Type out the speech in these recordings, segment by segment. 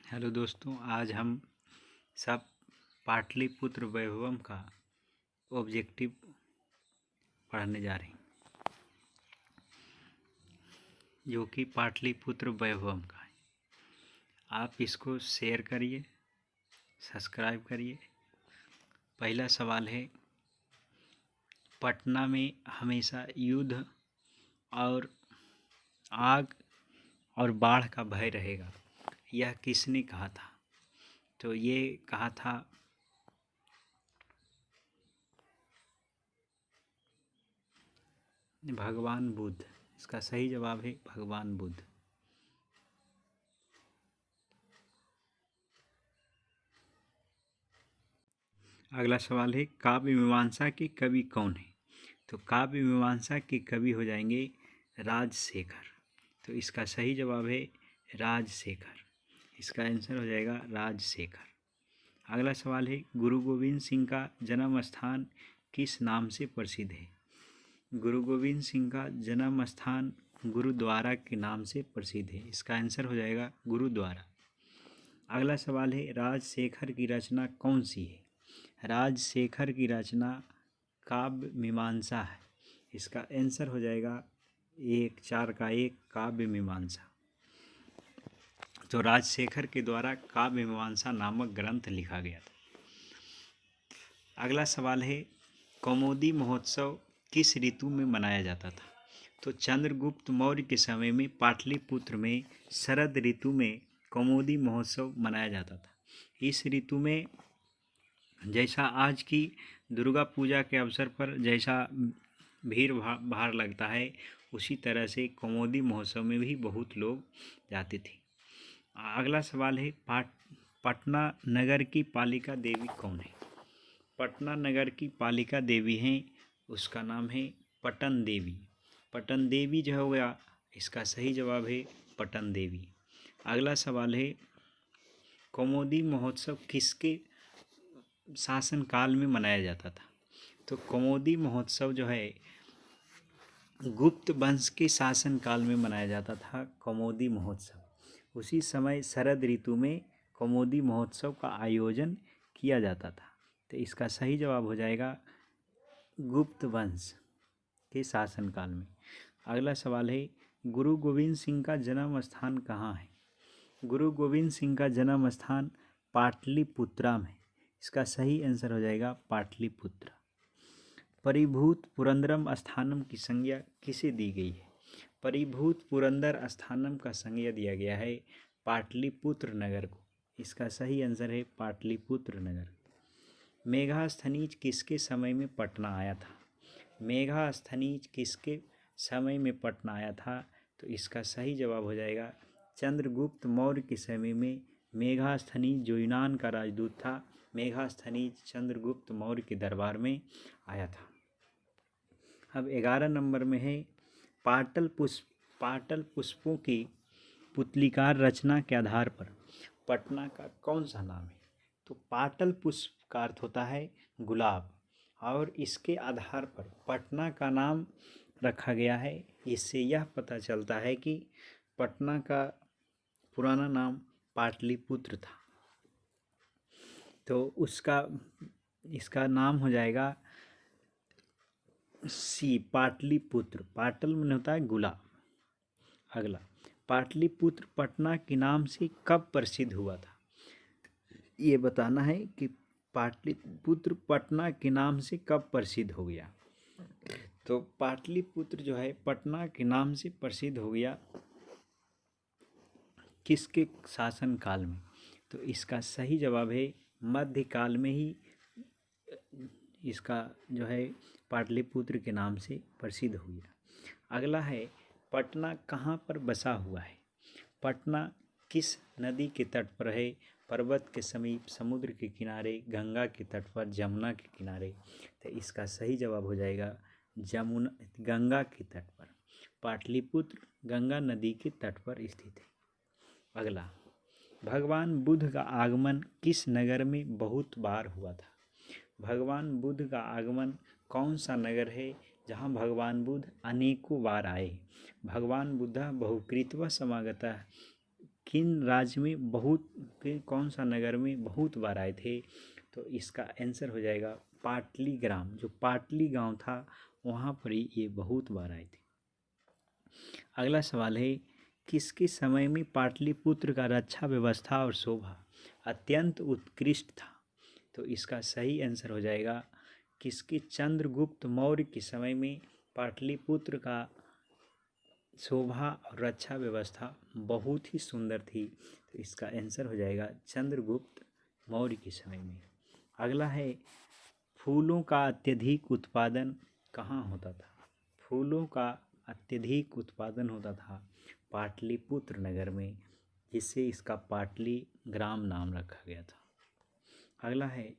Hello दोस्तों, आज हम सब पाटलिपुत्र वैभवम का ऑब्जेक्टिव पढ़ने जा रहे हैं, जो कि पाटलिपुत्र वैभवम का है। आप इसको शेयर करिए, सब्सक्राइब करिए। पहला सवाल है, पटना में हमेशा युद्ध और आग और बाढ़ का भय रहेगा, यह किसने कहा था? तो ये कहा था भगवान बुद्ध। इसका सही जवाब है भगवान बुद्ध। अगला सवाल है, काव्य मीमांसा के कवि कौन है? तो काव्य मीमांसा के कवि हो जाएंगे राजशेखर। तो इसका सही जवाब है राजशेखर। इसका आंसर हो जाएगा राजशेखर। अगला सवाल है, गुरु गोविंद सिंह का जन्म स्थान किस नाम से प्रसिद्ध है? गुरु गोविंद सिंह का जन्म स्थान गुरुद्वारा के नाम से प्रसिद्ध है। इसका आंसर हो जाएगा गुरुद्वारा। अगला सवाल है, राजशेखर की रचना कौन सी है? राजशेखर की रचना काव्य मीमांसा है। इसका आंसर हो जाएगा 4 का 1 काव्य मीमांसा। तो राजशेखर के द्वारा काव्य मीमांसा नामक ग्रंथ लिखा गया था। अगला सवाल है, कौमुदी महोत्सव किस ऋतु में मनाया जाता था? तो चंद्रगुप्त मौर्य के समय में पाटलिपुत्र में शरद ऋतु में कौमुदी महोत्सव मनाया जाता था। इस ऋतु में जैसा आज की दुर्गा पूजा के अवसर पर जैसा भीड़ भाड़ लगता है, उसी तरह से कौमुदी महोत्सव में भी बहुत लोग जाते थे। अगला सवाल है, पटना नगर की पालिका देवी कौन है? पटना नगर की पालिका देवी हैं, उसका नाम है पटन देवी। पटन देवी जो हो गया, इसका सही जवाब है पटन देवी। अगला सवाल है, कौमुदी महोत्सव किसके शासनकाल में मनाया जाता था? तो कौमुदी महोत्सव जो है गुप्त वंश के शासनकाल में मनाया जाता था। कौमुदी महोत्सव उसी समय शरद ऋतु में कौमुदी महोत्सव का आयोजन किया जाता था। तो इसका सही जवाब हो जाएगा गुप्त वंश के शासनकाल में। अगला सवाल है, गुरु गोविंद सिंह का जन्म स्थान कहाँ है? गुरु गोविंद सिंह का जन्म स्थान पाटलिपुत्रा में। इसका सही आंसर हो जाएगा पाटलिपुत्र। परिभूत पुरंदरम स्थानम की संज्ञा किसे दी गई है? परिभूत पुरंदर स्थानम का संज्ञा दिया गया है पाटलिपुत्र नगर को। इसका सही आंसर है पाटलिपुत्र नगर। मेघास्थनीज किसके समय में पटना आया था? मेघास्थनीज किसके समय में पटना आया था? तो इसका सही जवाब हो जाएगा चंद्रगुप्त मौर्य के समय में मेघास्थनीज जो यूनान का राजदूत था, मेघास्थनीज चंद्रगुप्त मौर्य के दरबार में आया था। अब 11 नंबर में है, पाटल पुष्पों की पुतलिकार रचना के आधार पर पटना का कौन सा नाम है? तो पाटल पुष्प का अर्थ होता है गुलाब, और इसके आधार पर पटना का नाम रखा गया है। इससे यह पता चलता है कि पटना का पुराना नाम पाटलिपुत्र था। तो इसका नाम हो जाएगा पाटलिपुत्र। पाटल में होता है गुलाब। अगला, पाटलिपुत्र पटना के नाम से कब प्रसिद्ध हुआ था? ये बताना है कि पाटलिपुत्र पटना के नाम से कब प्रसिद्ध हो गया। तो पाटलिपुत्र जो है पटना के नाम से प्रसिद्ध हो गया किसके शासन काल में? तो इसका सही जवाब है मध्यकाल में ही इसका जो है पाटलिपुत्र के नाम से प्रसिद्ध हो गया। अगला है, पटना कहाँ पर बसा हुआ है? पटना किस नदी के तट पर है? पर्वत के समीप, समुद्र के किनारे, गंगा के तट पर, जमुना के किनारे? तो इसका सही जवाब हो जाएगा गंगा के तट पर। पाटलिपुत्र गंगा नदी के तट पर स्थित है। अगला, भगवान बुद्ध का आगमन किस नगर में बहुत बार हुआ था? भगवान बुद्ध का आगमन कौन सा नगर है जहाँ भगवान बुद्ध अनेकों बार आए? भगवान बुद्ध बहुकृतवः समागतः किन राज्य में बहुत, कौन सा नगर में बहुत बार आए थे? तो इसका आंसर हो जाएगा पाटलीग्राम। जो पाटली गांव था वहाँ पर ही ये बहुत बार आए थे। अगला सवाल है, किसके समय में पाटलिपुत्र का रक्षा व्यवस्था और शोभा अत्यंत उत्कृष्ट था? तो इसका सही आंसर हो जाएगा किसके, चंद्रगुप्त मौर्य के समय में पाटलिपुत्र का शोभा और रक्षा व्यवस्था बहुत ही सुंदर थी। तो इसका आंसर हो जाएगा चंद्रगुप्त मौर्य के समय में। अगला है, फूलों का अत्यधिक उत्पादन कहाँ होता था? फूलों का अत्यधिक उत्पादन होता था पाटलिपुत्र नगर में, जिससे इसका पाटली ग्राम नाम रखा गया था। अगला है,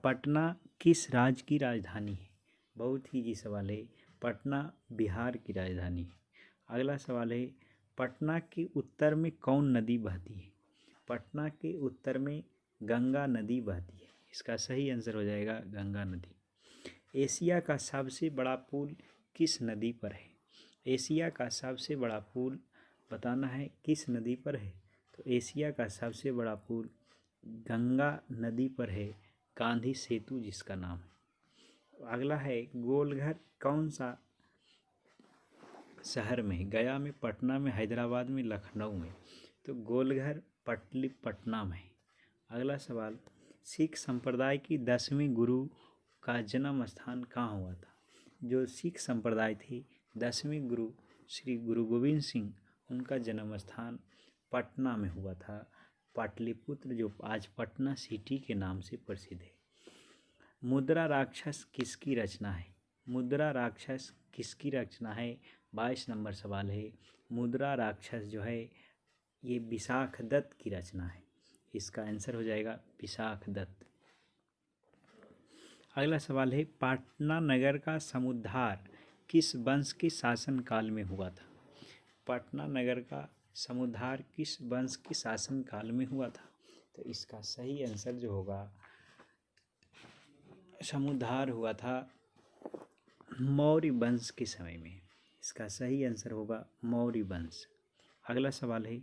पटना किस राज्य की राजधानी है? बहुत ही जी सवाल है। पटना बिहार की राजधानी है। अगला सवाल है, पटना के उत्तर में कौन नदी बहती है? पटना के उत्तर में गंगा नदी बहती है। इसका सही आंसर हो जाएगा गंगा नदी। एशिया का सबसे बड़ा पुल किस नदी पर है? एशिया का सबसे बड़ा पुल बताना है किस नदी पर है? तो एशिया का सबसे बड़ा पुल गंगा नदी पर है, गांधी सेतु जिसका नाम है। अगला है, गोलघर कौन सा शहर में? गया में, पटना में, हैदराबाद में, लखनऊ में? तो गोलघर पटना में है। अगला सवाल, सिख संप्रदाय की 10वें गुरु का जन्म स्थान कहाँ हुआ था? जो सिख संप्रदाय थी 10वें गुरु श्री गुरु गोविंद सिंह, उनका जन्म स्थान पटना में हुआ था, पाटलिपुत्र, जो आज पटना सिटी के नाम से प्रसिद्ध है। मुद्रा राक्षस किसकी रचना है? मुद्रा राक्षस किसकी रचना है? 22 नंबर सवाल है। मुद्रा राक्षस जो है ये विशाख दत्त की रचना है। इसका आंसर हो जाएगा विशाख दत्त। अगला सवाल है, पटना नगर का समुद्धार किस वंश के शासन काल में हुआ था? पटना नगर का समुद्धार किस वंश के शासन काल में हुआ था? तो इसका सही आंसर जो होगा, समुद्धार हुआ था मौर्य वंश के समय में। इसका सही आंसर होगा मौर्य वंश। अगला सवाल है,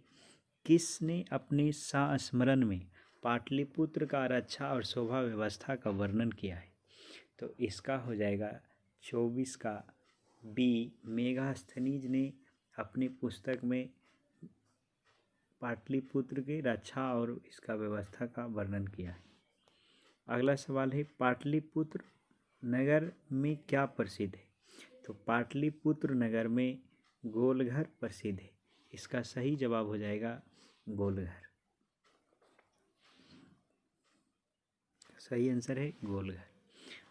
किसने अपने संस्मरण में पाटलिपुत्र का रक्षा और शोभा व्यवस्था का वर्णन किया है? तो इसका हो जाएगा 24 का बी, मेगास्थनीज ने अपनी पुस्तक में पाटलिपुत्र के रक्षा और इसका व्यवस्था का वर्णन किया है। अगला सवाल है, पाटलिपुत्र नगर में क्या प्रसिद्ध है? तो पाटलिपुत्र नगर में गोलघर प्रसिद्ध है। इसका सही जवाब हो जाएगा गोलघर। सही आंसर है गोलघर।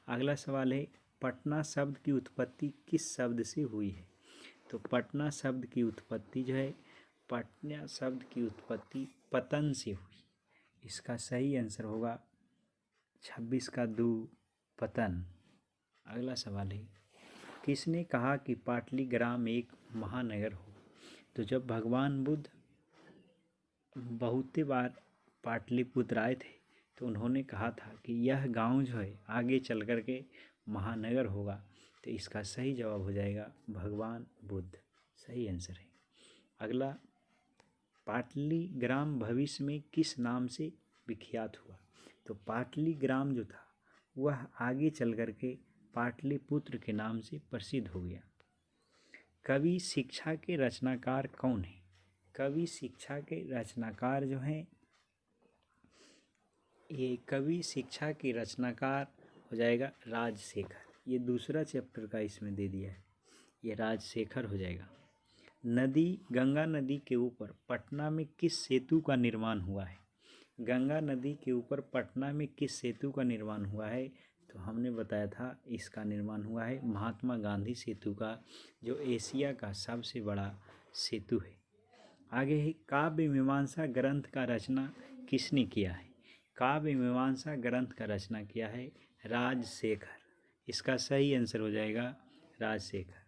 अगला सवाल है, पटना शब्द की उत्पत्ति किस शब्द से हुई है? तो पटना शब्द की उत्पत्ति जो है, पटना शब्द की उत्पत्ति पतन से हुई। इसका सही आंसर होगा 26 का 2 पतन। अगला सवाल है, किसने कहा कि पाटलीग्राम एक महानगर हो? तो जब भगवान बुद्ध बहुत बार पाटलिपुत्र आए थे तो उन्होंने कहा था कि यह गांव जो है आगे चल कर के महानगर होगा। तो इसका सही जवाब हो जाएगा भगवान बुद्ध। सही आंसर है। अगला, पाटलीग्राम भविष्य में किस नाम से विख्यात हुआ? तो पाटलीग्राम जो था वह आगे चल कर के पाटलिपुत्र के नाम से प्रसिद्ध हो गया। कवि शिक्षा के रचनाकार कौन है? कवि शिक्षा के रचनाकार जो हैं, ये कवि शिक्षा के रचनाकार हो जाएगा राजशेखर। ये दूसरा चैप्टर का इसमें दे दिया है, ये राजशेखर हो जाएगा। नदी, गंगा नदी के ऊपर पटना में किस सेतु का निर्माण हुआ है? गंगा नदी के ऊपर पटना में किस सेतु का निर्माण हुआ है? तो हमने बताया था इसका निर्माण हुआ है महात्मा गांधी सेतु का, जो एशिया का सबसे बड़ा सेतु है। आगे है, काव्य मीमांसा ग्रंथ का रचना किसने किया है? काव्य मीमांसा ग्रंथ का रचना किया है राजशेखर। इसका सही आंसर हो जाएगा राजशेखर।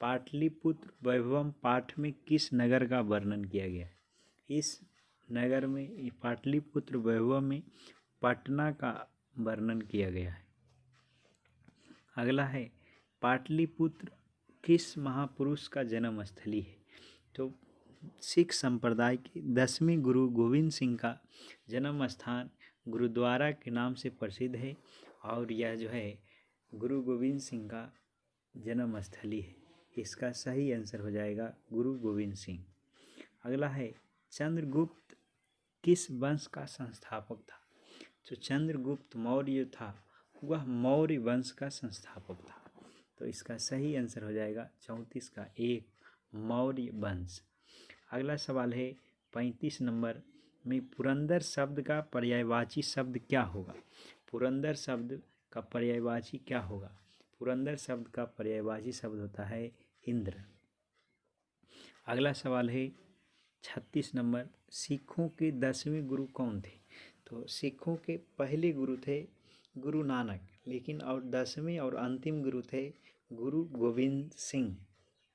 पाटलिपुत्र वैभवम पाठ में किस नगर का वर्णन किया गया है? इस नगर में, पाटलिपुत्र वैभवम में पटना का वर्णन किया गया है। अगला है, पाटलिपुत्र किस महापुरुष का जन्म स्थली है? तो सिख संप्रदाय के 10वें गुरु गोविंद सिंह का जन्म स्थान गुरुद्वारा के नाम से प्रसिद्ध है और यह जो है गुरु गोविंद सिंह का जन्म स्थली है। इसका सही आंसर हो जाएगा गुरु गोविंद सिंह। अगला है चंद्रगुप्त किस वंश का संस्थापक था? तो चंद्रगुप्त मौर्य था वह मौर्य वंश का संस्थापक था। तो इसका सही आंसर हो जाएगा 34 का 1 मौर्य वंश। अगला सवाल है 35 नंबर में पुरंदर शब्द का पर्यायवाची शब्द क्या होगा? पुरंदर शब्द का पर्यायवाची क्या होगा? पुरंदर शब्द का पर्यायवाची शब्द होता है इंद्र। अगला सवाल है 36 नंबर सिखों के 10वें गुरु कौन थे? तो सिखों के पहले गुरु थे गुरु नानक, लेकिन और 10वें और अंतिम गुरु थे गुरु गोविंद सिंह।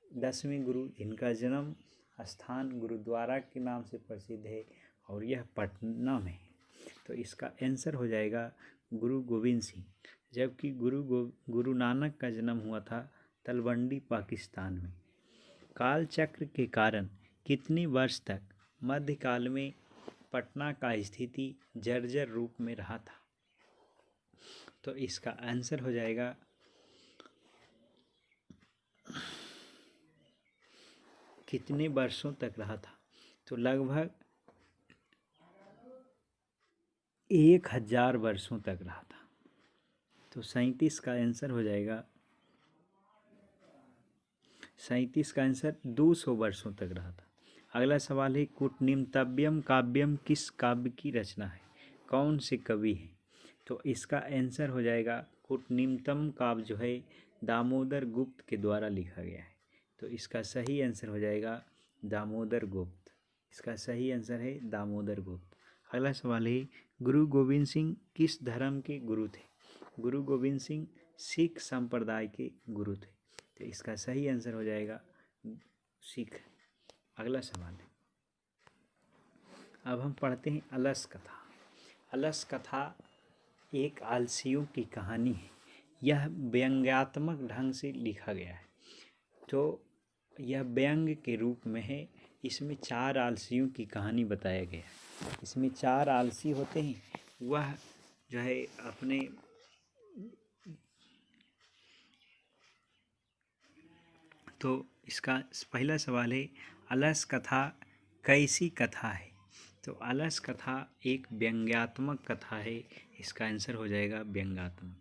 10वें गुरु जिनका जन्म स्थान गुरुद्वारा के नाम से प्रसिद्ध है और यह पटना में है। तो इसका आंसर हो जाएगा गुरु गोविंद सिंह। जबकि गुरु नानक का जन्म हुआ था तलवंडी पाकिस्तान में। काल चक्र के कारण कितने वर्ष तक मध्यकाल में पटना का स्थिति जर्जर रूप में रहा था? तो इसका आंसर हो जाएगा कितने वर्षों तक रहा था? तो लगभग 1000 वर्षों तक रहा था। तो 37 का आंसर हो जाएगा 37 का आंसर 200 वर्षों तक रहा था। अगला सवाल है कूटनिमित्तव्यम काव्यम किस काव्य की रचना है? कौन से कवि हैं? तो इसका आंसर हो जाएगा कूटनिमित्तम काव्य जो है दामोदर गुप्त के द्वारा लिखा गया है। तो इसका सही आंसर हो जाएगा दामोदर गुप्त। इसका सही आंसर है दामोदर गुप्त। अगला सवाल है गुरु गोविंद सिंह किस धर्म के गुरु थे? गुरु गोविंद सिंह सिख संप्रदाय के गुरु थे। तो इसका सही आंसर हो जाएगा सिख। अगला सवाल है अब हम पढ़ते हैं अलस कथा। अलस कथा एक आलसियों की कहानी है। यह व्यंग्यात्मक ढंग से लिखा गया है। तो यह व्यंग के रूप में है। इसमें 4 आलसियों की कहानी बताया गया है। इसमें 4 आलसी होते हैं। वह जो है अपने तो इसका पहला सवाल है अलस कथा कैसी कथा है? तो अलस कथा एक व्यंग्यात्मक कथा है। इसका आंसर हो जाएगा व्यंग्यात्मक।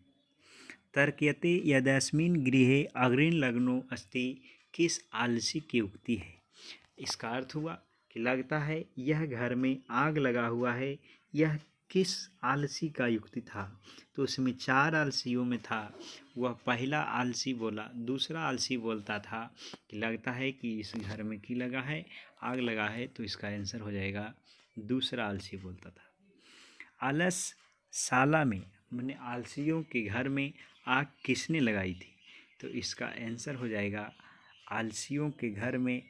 तर्कयते यदस्मिन् गृहे अग्निर्लग्नो अस्ति किस आलसी की उक्ति है? इसका अर्थ हुआ कि लगता है यह घर में आग लगा हुआ है। यह किस आलसी का युक्ति था? तो उसमें 4 आलसियों में था। वह पहला आलसी बोला, दूसरा आलसी बोलता था कि लगता है कि इस घर में की लगा है, आग लगा है। तो इसका आंसर हो जाएगा दूसरा आलसी बोलता था। आलस साला में मैंने आलसियों के घर में आग किसने लगाई थी? तो इसका आंसर हो जाएगा आलसियों के घर में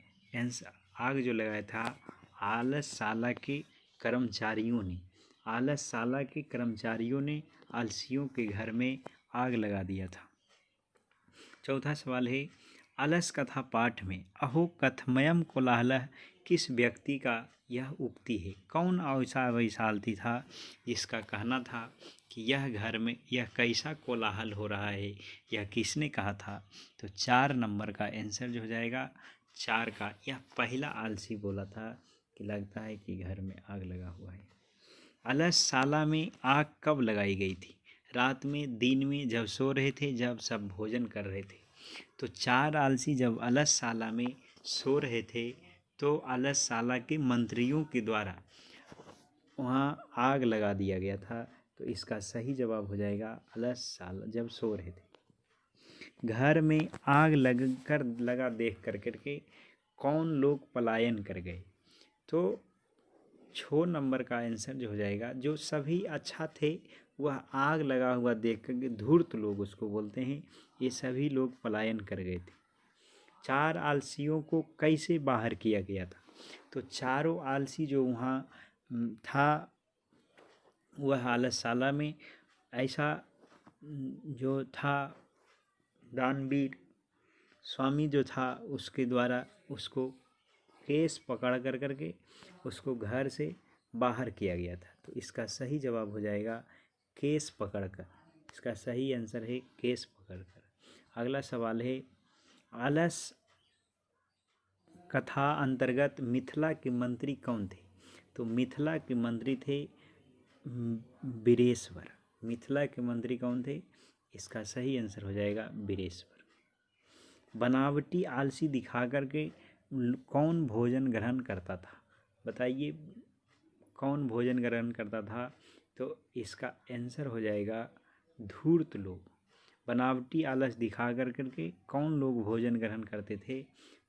आग जो लगाया था आलसशाला के कर्मचारियों ने। आलसशाला के कर्मचारियों ने आलसियों के घर में आग लगा दिया था। चौथा सवाल है अलस कथा पाठ में अहो कथमयम कोलाहलः किस व्यक्ति का यह उक्ति है? कौन ऐसा वैशालती था जिसका कहना था कि यह घर में यह कैसा कोलाहल हो रहा है? यह किसने कहा था? तो 4 नंबर का आंसर जो हो जाएगा 4 का यह पहला आलसी बोला था कि लगता है कि घर में आग लगा हुआ है। अलसशाला में आग कब लगाई गई थी? रात में, दिन में, जब सो रहे थे, जब सब भोजन कर रहे थे। तो 4 आलसी जब अलसशाला में सो रहे थे तो अलसशाला के मंत्रियों के द्वारा वहाँ आग लगा दिया गया था। तो इसका सही जवाब हो जाएगा अलसशाला जब सो रहे थे। घर में आग लगा देख करके कौन लोग पलायन कर गए? तो 6 नंबर का आंसर जो हो जाएगा जो सभी अच्छा थे वह आग लगा हुआ देख कर धूर्त लोग उसको बोलते हैं, ये सभी लोग पलायन कर गए थे। 4 आलसियों को कैसे बाहर किया गया था? तो चारों आलसी जो वहाँ था वह आलसशाला में ऐसा जो था दानवीर स्वामी जो था उसके द्वारा उसको केस पकड़ कर करके उसको घर से बाहर किया गया था। तो इसका सही जवाब हो जाएगा केस पकड़कर। इसका सही आंसर है केस पकड़कर। अगला सवाल है आलस कथा अंतर्गत मिथिला के मंत्री कौन थे? तो मिथिला के मंत्री थे बीरेश्वर। मिथिला के मंत्री कौन थे? इसका सही आंसर हो जाएगा बीरेश्वर। बनावटी आलसी दिखा करके कौन भोजन ग्रहण करता था? बताइए कौन भोजन ग्रहण करता था? तो इसका आंसर हो जाएगा धूर्त लोग। बनावटी आलस दिखा कर करके कौन लोग भोजन ग्रहण करते थे?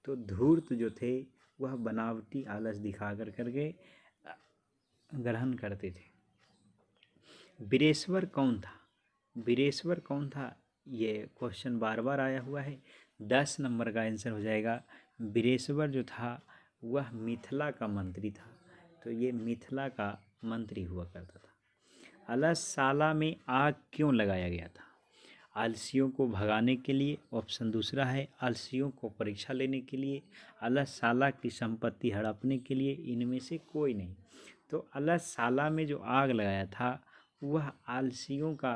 तो धूर्त जो थे वह बनावटी आलस दिखा कर करके ग्रहण करते थे। बीरेश्वर कौन था? बीरेश्वर कौन था? ये क्वेश्चन बार बार आया हुआ है। 10 नंबर का आंसर हो जाएगा बीरेश्वर जो था वह मिथिला का मंत्री था। तो ये मिथिला का मंत्री हुआ करता था। अलसशाला में आग क्यों लगाया गया था? आलसियों को भगाने के लिए, ऑप्शन दूसरा है आलसियों को परीक्षा लेने के लिए, अलसशाला की संपत्ति हड़पने के लिए, इनमें से कोई नहीं। तो अलसशाला में जो आग लगाया था वह आलसियों का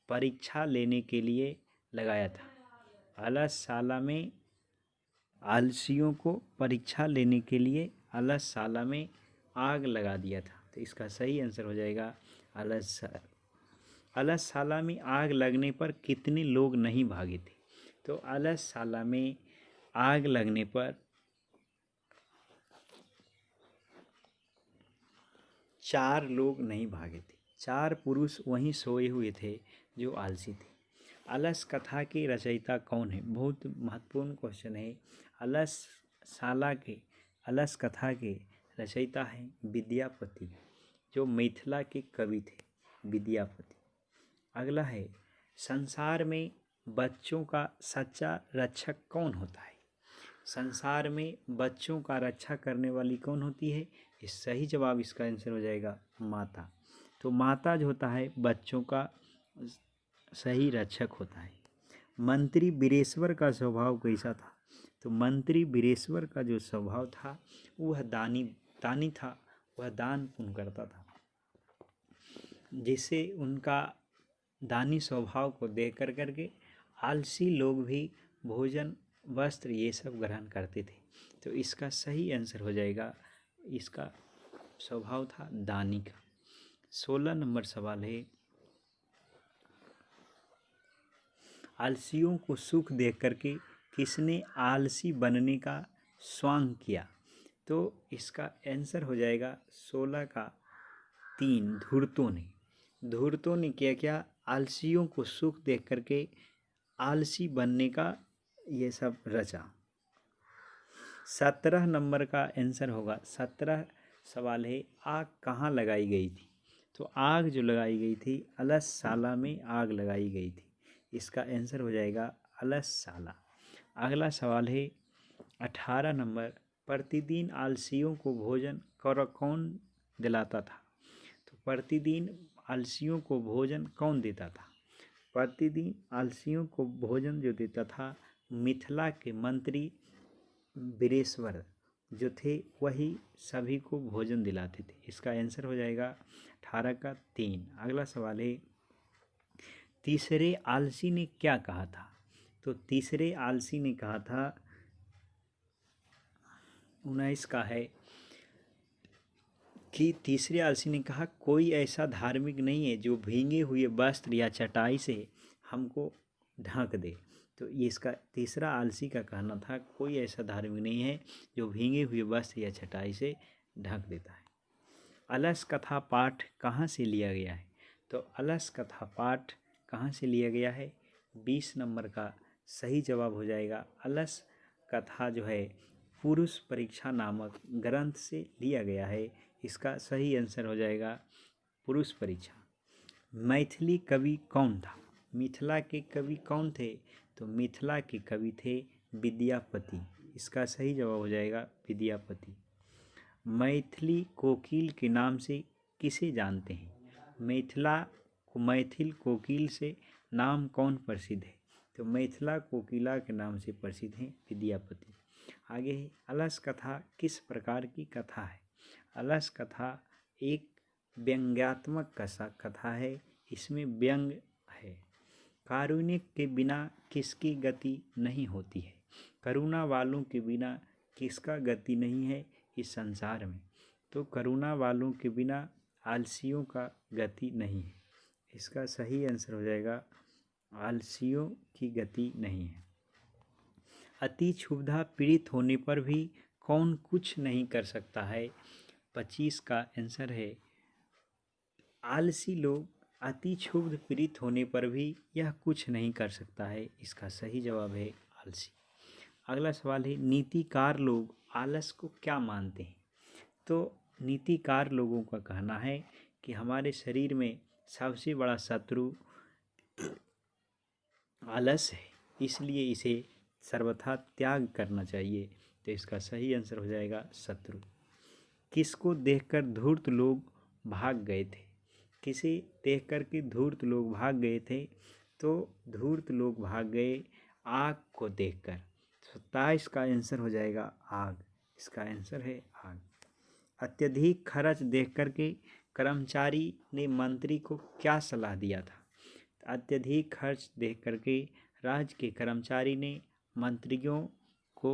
परीक्षा लेने के लिए लगाया था। अलसशाला में आलसियों को परीक्षा लेने के लिए अलसशाला में आग लगा दिया था। तो इसका सही आंसर हो जाएगा अलसशाला में आग लगने पर कितने लोग नहीं भागे थे? तो अलसशाला में आग लगने पर 4 लोग नहीं भागे थे। 4 पुरुष वहीं सोए हुए थे जो आलसी थे। अलस कथा के रचयिता कौन है? बहुत महत्वपूर्ण क्वेश्चन है। अलस कथा के रचयिता हैं विद्यापति, जो मिथिला के कवि थे विद्यापति। अगला है संसार में बच्चों का सच्चा रक्षक कौन होता है? संसार में बच्चों का रक्षा करने वाली कौन होती है? इस सही जवाब इसका आंसर हो जाएगा माता। तो माता जो होता है बच्चों का सही रक्षक होता है। मंत्री बीरेश्वर का स्वभाव कैसा था? तो मंत्री बीरेश्वर का जो स्वभाव था वह दानी था। वह दान पुण्य करता था, जिससे उनका दानी स्वभाव को देख कर करके आलसी लोग भी भोजन वस्त्र ये सब ग्रहण करते थे। तो इसका सही आंसर हो जाएगा, इसका स्वभाव था दानी का। 16 नंबर सवाल है आलसियों को सुख देख करके किसने आलसी बनने का स्वांग किया? तो इसका आंसर हो जाएगा 16 का 3 धूर्तों ने। धूर्तों ने क्या आलसियों को सुख देख करके आलसी बनने का ये सब रचा। 17 नंबर का आंसर होगा। 17 सवाल है आग कहाँ लगाई गई थी? तो आग जो लगाई गई थी अलसशाला में आग लगाई गई थी। इसका आंसर हो जाएगा अलसशाला। अगला सवाल है 18 नंबर प्रतिदिन आलसियों को भोजन कौन दिलाता था? तो प्रतिदिन आलसियों को भोजन कौन देता था? प्रतिदिन आलसियों को भोजन जो देता था मिथिला के मंत्री बीरेश्वर जो थे वही सभी को भोजन दिलाते थे। इसका आंसर हो जाएगा 18 का 3। अगला सवाल है तीसरे आलसी ने क्या कहा था? तो तीसरे आलसी ने कहा था 19 का है कि तीसरे आलसी ने कहा कोई ऐसा धार्मिक नहीं है जो भींगे हुए वस्त्र या चटाई से हमको ढक दे। तो ये इसका तीसरा आलसी का कहना था कोई ऐसा धार्मिक नहीं है जो भींगे हुए वस्त्र या चटाई से ढक देता है। अलस कथा पाठ कहाँ से लिया गया है? तो अलस कथा पाठ कहाँ से लिया गया है? 20 नंबर का सही जवाब हो जाएगा अलस कथा जो है पुरुष परीक्षा नामक ग्रंथ से लिया गया है। इसका सही आंसर हो जाएगा पुरुष परीक्षा। मैथिली कवि कौन था? मिथिला के कवि कौन थे? तो मिथिला के कवि थे विद्यापति। इसका सही जवाब हो जाएगा विद्यापति। मैथिली कोकिल के नाम से किसे जानते हैं? मैथिल कोकिल से नाम कौन प्रसिद्ध है? तो मैथिला कोकिला के नाम से प्रसिद्ध हैं विद्यापति। आगे है अलस कथा किस प्रकार की कथा है। अलस कथा एक व्यंग्यात्मक कथा है, इसमें व्यंग है। कारुण्य के बिना किसकी गति नहीं होती है। करुणा वालों के बिना किसका गति नहीं है इस संसार में। तो करुणा वालों के बिना आलसियों का गति नहीं है। इसका सही आंसर हो जाएगा आलसियों की गति नहीं है। अति क्षुब्धा पीड़ित होने पर भी कौन कुछ नहीं कर सकता है। 25 का आंसर है आलसी लोग अति क्षुब्ध पीड़ित होने पर भी यह कुछ नहीं कर सकता है। इसका सही जवाब है आलसी। अगला सवाल है नीतिकार लोग आलस को क्या मानते हैं। तो नीतिकार लोगों का कहना है कि हमारे शरीर में सबसे बड़ा शत्रु आलस है, इसलिए इसे सर्वथा त्याग करना चाहिए। तो इसका सही आंसर हो जाएगा शत्रु। किसको देखकर धूर्त लोग भाग गए थे। किसे देखकर के धूर्त लोग भाग गए थे। तो धूर्त लोग भाग गए आग को देखकर। 27 का आंसर हो जाएगा आग। इसका आंसर है आग। अत्यधिक खर्च देख कर के कर्मचारी ने मंत्री को क्या सलाह दिया था। अत्यधिक खर्च देख करके राज्य के कर्मचारी ने मंत्रियों को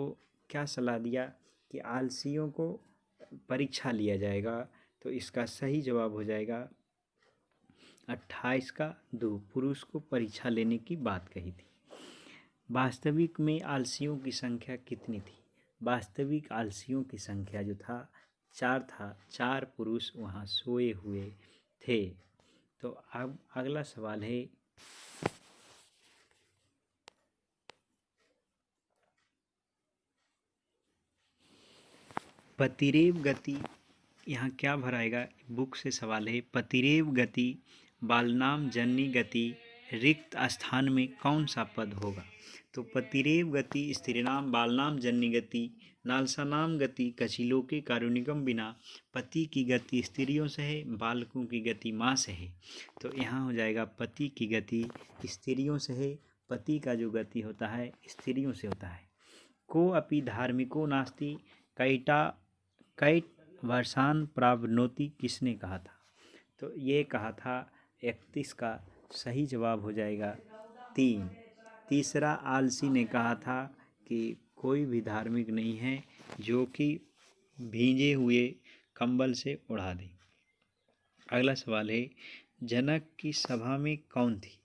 क्या सलाह दिया कि आलसियों को परीक्षा लिया जाएगा। तो इसका सही जवाब हो जाएगा 28 का 2। पुरुष को परीक्षा लेने की बात कही थी। वास्तविक में आलसियों की संख्या कितनी थी। वास्तविक आलसियों की संख्या जो था 4 था। 4 पुरुष वहाँ सोए हुए थे। तो अब अगला सवाल है पतिरेव गति। यहाँ क्या भराएगा बुक से सवाल है पतिरेव गति बालनाम जननी गति रिक्त स्थान में कौन सा पद होगा। तो पतिरेव गति स्त्रीनाम बालनाम जननी गति नालसानाम गति कचिलोके कारुणिकम बिना। पति की गति स्त्रियों से है, बालकों की गति माँ से है। तो यहाँ हो जाएगा पति की गति स्त्रियों से है, पति का जो गति होता है स्त्रियों से होता है। को अपि धार्मिको नास्ति कैट वर्षान प्रावनोति किसने कहा था। तो ये कहा था 31 का सही जवाब हो जाएगा 3। तीसरा आलसी ने कहा था कि कोई भी धार्मिक नहीं है जो कि भींजे हुए कंबल से उड़ा दे। अगला सवाल है जनक की सभा में कौन थी।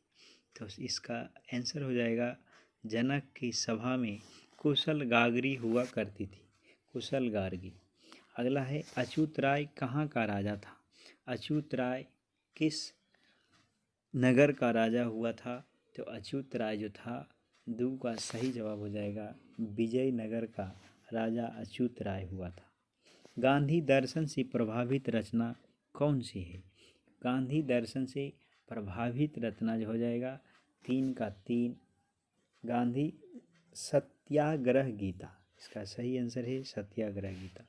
तो इसका आंसर हो जाएगा जनक की सभा में कुशल गागरी हुआ करती थी। कुशल गार्गी। अगला है अच्युत राय कहाँ का राजा था। अच्युत राय किस नगर का राजा हुआ था। तो अच्युत राय जो था 2 का सही जवाब हो जाएगा विजयनगर का राजा अच्युत राय हुआ था। गांधी दर्शन से प्रभावित रचना कौन सी है। गांधी दर्शन से प्रभावित रचना जो हो जाएगा 3 का 3 गांधी सत्याग्रह गीता। इसका सही आंसर है सत्याग्रह गीता।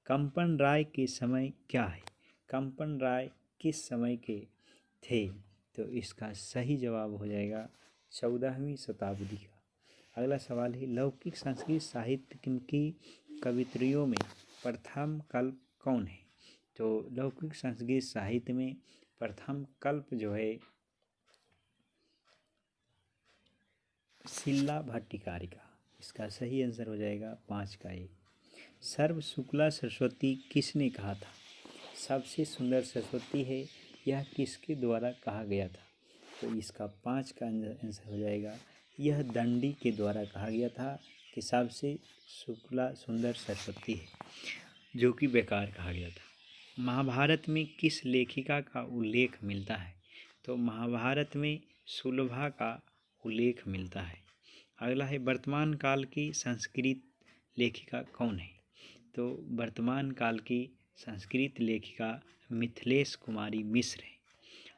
कंपन राय के समय क्या है। कंपन राय किस समय के थे। तो इसका सही जवाब हो जाएगा 14वीं शताब्दी का। अगला सवाल है लौकिक संस्कृत साहित्य की कवित्रियों में प्रथम कल्प कौन है। तो लौकिक संस्कृत साहित्य में प्रथम कल्प जो है शिला भट्टिकारिका। इसका सही आंसर हो जाएगा 5 का 1। सर्व शुक्ला सरस्वती किसने कहा था। सबसे सुंदर सरस्वती है यह किसके द्वारा कहा गया था। तो इसका 5 का आंसर हो जाएगा यह दंडी के द्वारा कहा गया था कि सबसे शुक्ला सुंदर सरस्वती है, जो कि बेकार कहा गया था। महाभारत में किस लेखिका का उल्लेख मिलता है। तो महाभारत में सुलभा का उल्लेख मिलता है। अगला है वर्तमान काल की संस्कृत लेखिका कौन है। तो वर्तमान काल की संस्कृत लेखिका मिथिलेश कुमारी मिश्र है।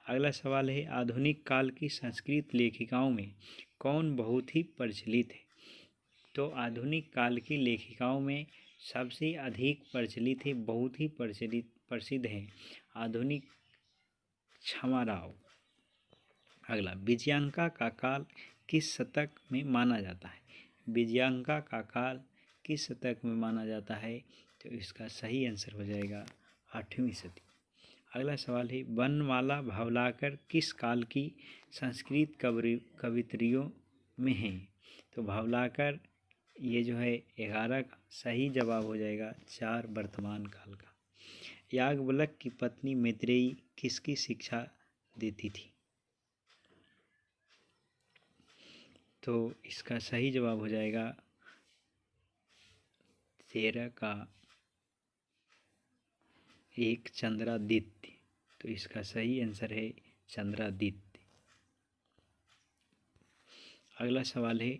अगला सवाल है आधुनिक काल की संस्कृत लेखिकाओं में कौन बहुत ही प्रचलित है। तो आधुनिक काल की लेखिकाओं में सबसे अधिक प्रचलित है, बहुत ही प्रसिद्ध है आधुनिक क्षमा राव। अगला विजयांका का काल किस शतक में माना जाता है। विजयांका का काल किस शतक में माना जाता है? तो इसका सही आंसर हो जाएगा 8वीं सदी। अगला सवाल है, बनमाला भावलाकर किस काल की संस्कृत कवित्रियों में है? तो भावलाकर ये जो है 11 का सही जवाब हो जाएगा 4 वर्तमान काल का। याज्ञवल्क्य की पत्नी मैत्रेयी किसकी शिक्षा देती थी? तो इसका सही जवाब हो जाएगा 13 का 1 चंद्रादित्य। तो इसका सही आंसर है चंद्रादित्य। अगला सवाल है,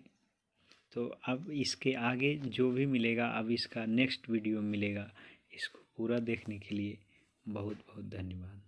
तो अब इसके आगे जो भी मिलेगा अब इसका नेक्स्ट वीडियो मिलेगा। इसको पूरा देखने के लिए बहुत बहुत धन्यवाद।